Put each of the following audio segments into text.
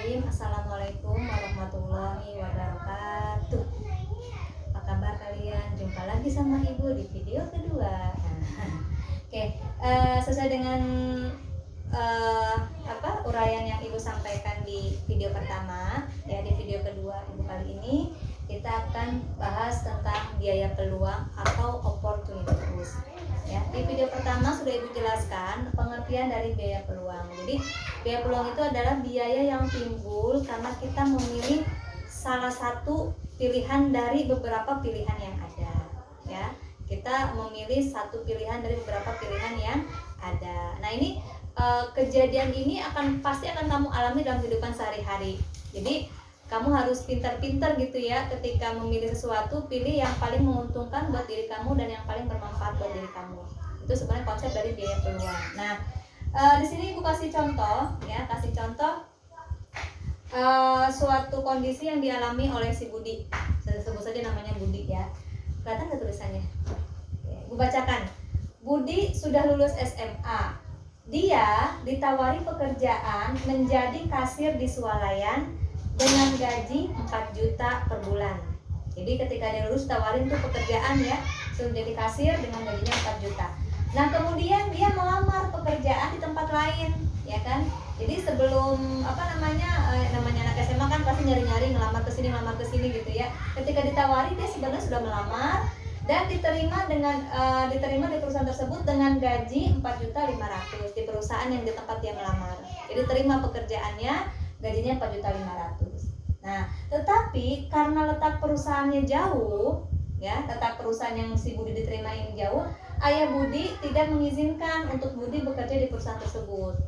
Bismillahirrahmanirrahim. Assalamualaikum warahmatullahi wabarakatuh. Apa kabar kalian? Jumpa lagi sama Ibu di video kedua. Oke, sesuai dengan uraian yang Ibu sampaikan di video pertama, ya di video kedua Ibu kali ini kita akan bahas tentang biaya peluang atau opportunity cost. Ya, di video pertama sudah Ibu jelaskan pengertian dari biaya peluang. Jadi biaya peluang itu adalah biaya yang timbul karena kita memilih salah satu pilihan dari beberapa pilihan yang ada. Ya, kita memilih satu pilihan dari beberapa pilihan yang ada. Nah, ini kejadian ini pasti akan kamu alami dalam kehidupan sehari-hari. Jadi kamu harus pintar-pintar gitu ya ketika memilih sesuatu, pilih yang paling menguntungkan buat diri kamu dan yang paling bermanfaat buat diri kamu. Itu sebenarnya konsep dari biaya peluang. Nah, di sini Ibu kasih contoh ya, suatu kondisi yang dialami oleh si Budi. Saya sebut saja namanya Budi ya. Kelihatan nggak tulisannya? Ibu bacakan. Budi sudah lulus SMA. Dia ditawari pekerjaan menjadi kasir di swalayan dengan gaji 4 juta per bulan. Jadi ketika dia lulus tawarin tuh pekerjaan ya, suruh jadi kasir dengan gajinya 4 juta. Nah, kemudian dia melamar pekerjaan di tempat lain, ya kan? Jadi sebelum namanya anak SMA kan pasti nyari-nyari ngelamar ke sini gitu ya. Ketika ditawari dia sebenarnya sudah melamar dan diterima di perusahaan tersebut dengan gaji 4.500.000 di perusahaan yang di tempat dia melamar. Jadi terima pekerjaannya gajinya 4.500.000. Nah, tetapi karena letak perusahaannya jauh, ya, letak perusahaan yang si Budi diterima ini jauh, ayah Budi tidak mengizinkan untuk Budi bekerja di perusahaan tersebut.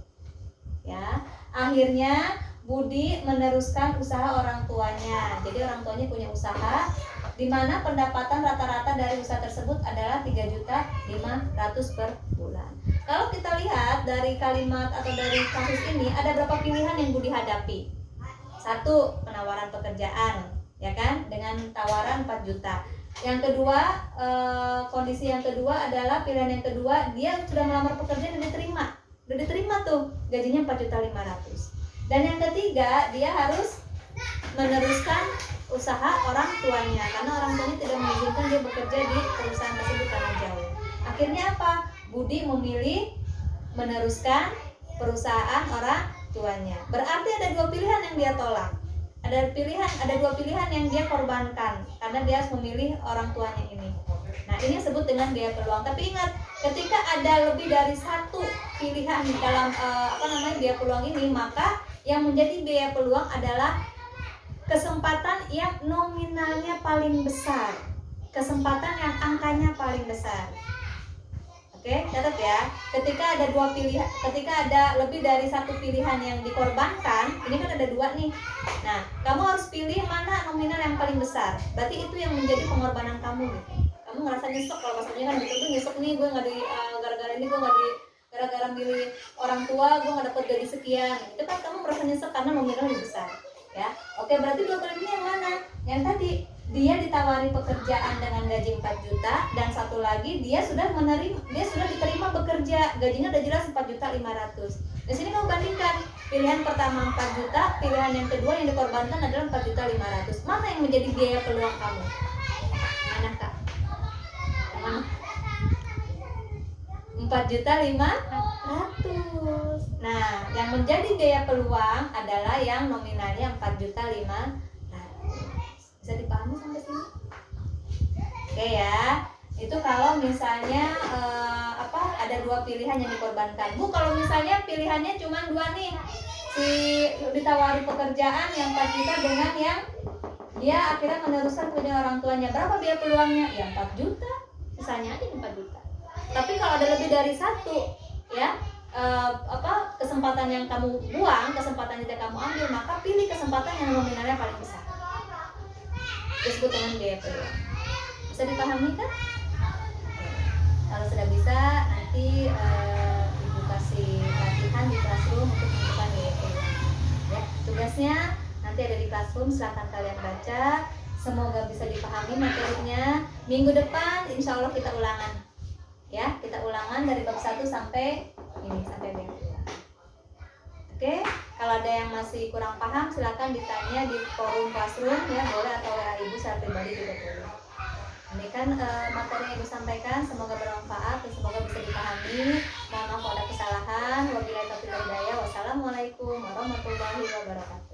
Ya, akhirnya Budi meneruskan usaha orang tuanya. Jadi orang tuanya punya usaha di mana pendapatan rata-rata dari usaha tersebut adalah 3.500.000 per bulan. Kalau kita lihat dari kalimat atau dari kasus ini, ada berapa pilihan yang Budi hadapi? Satu, penawaran pekerjaan, ya kan, dengan tawaran 4 juta. Yang kedua, kondisi yang kedua adalah pilihan yang kedua, dia sudah melamar pekerjaan dan diterima tuh, gajinya 4.500.000. Dan yang ketiga, dia harus meneruskan usaha orang tuanya karena orang tuanya tidak mengizinkan dia bekerja di perusahaan tersebut karena jauh. Akhirnya apa? Budi memilih meneruskan perusahaan orang tuanya. Berarti ada dua pilihan yang dia tolak. Ada dua pilihan yang dia korbankan karena dia harus memilih orang tuanya ini. Nah, ini disebut dengan biaya peluang. Tapi ingat, ketika ada lebih dari satu pilihan dalam biaya peluang ini, maka yang menjadi biaya peluang adalah kesempatan yang nominalnya paling besar, kesempatan yang angkanya paling besar. Oke, catat ya. Ketika ada lebih dari satu pilihan yang dikorbankan, ini kan ada dua nih. Nah, kamu harus pilih mana nominal yang paling besar. Berarti itu yang menjadi pengorbanan kamu gitu. Kamu ngerasa nyesek kalau pastinya kan gitu, nyesek nih gue nggak di gara-gara ini gue nggak di gara-gara milih orang tua gue nggak dapet gaji sekian. Itu kan kamu merasa nyesek karena nominal lebih besar. Ya, oke, berarti dua kali ini yang mana? Yang tadi dia ditawari pekerjaan dengan gaji 4 juta dan satu lagi dia sudah diterima bekerja, gajinya udah jelas 4.500.000. Di sini kamu bandingkan, pilihan pertama 4 juta, pilihan yang kedua yang dikorbankan adalah 4.500.000. Mana yang menjadi biaya peluang kamu? Mana Kak? Mana? 4.500.000. Nah, yang menjadi biaya peluang adalah yang nominalnya 4.500.000. Bisa dipahami sampai sini? Oke ya. Itu kalau misalnya ada dua pilihan yang dikorbankan. Bu, kalau misalnya pilihannya cuma dua nih. Si ditawari pekerjaan yang 4 juta dengan yang dia akhirnya meneruskan punya orang tuanya. Berapa biaya peluangnya? Ya 4 juta. Sisanya aja 4 juta. Tapi kalau ada lebih dari satu, ya, kesempatan yang kamu buang, kesempatan yang tidak kamu ambil, maka pilih kesempatan yang nominalnya paling besar. Disebut dengan biaya peluang. Bisa dipahami kan? Kalau sudah bisa, nanti Ibu kasih latihan di classroom untuk menentukan biaya peluang. Ya, tugasnya nanti ada di classroom, silakan kalian baca. Semoga bisa dipahami materinya. Minggu depan, insya Allah kita ulangan. Ya, kita ulangan dari bab 1 sampai biaya peluang. Oke, Kalau ada yang masih kurang paham silakan ditanya di forum Classroom ya, boleh, atau WA Ibu secara pribadi juga boleh. Demikian materi yang Ibu sampaikan, semoga bermanfaat dan semoga bisa dipahami. Mohon maaf kalau ada kesalahan. Wabillahi taufiq wal hidayah. Wassalamualaikum warahmatullahi wabarakatuh.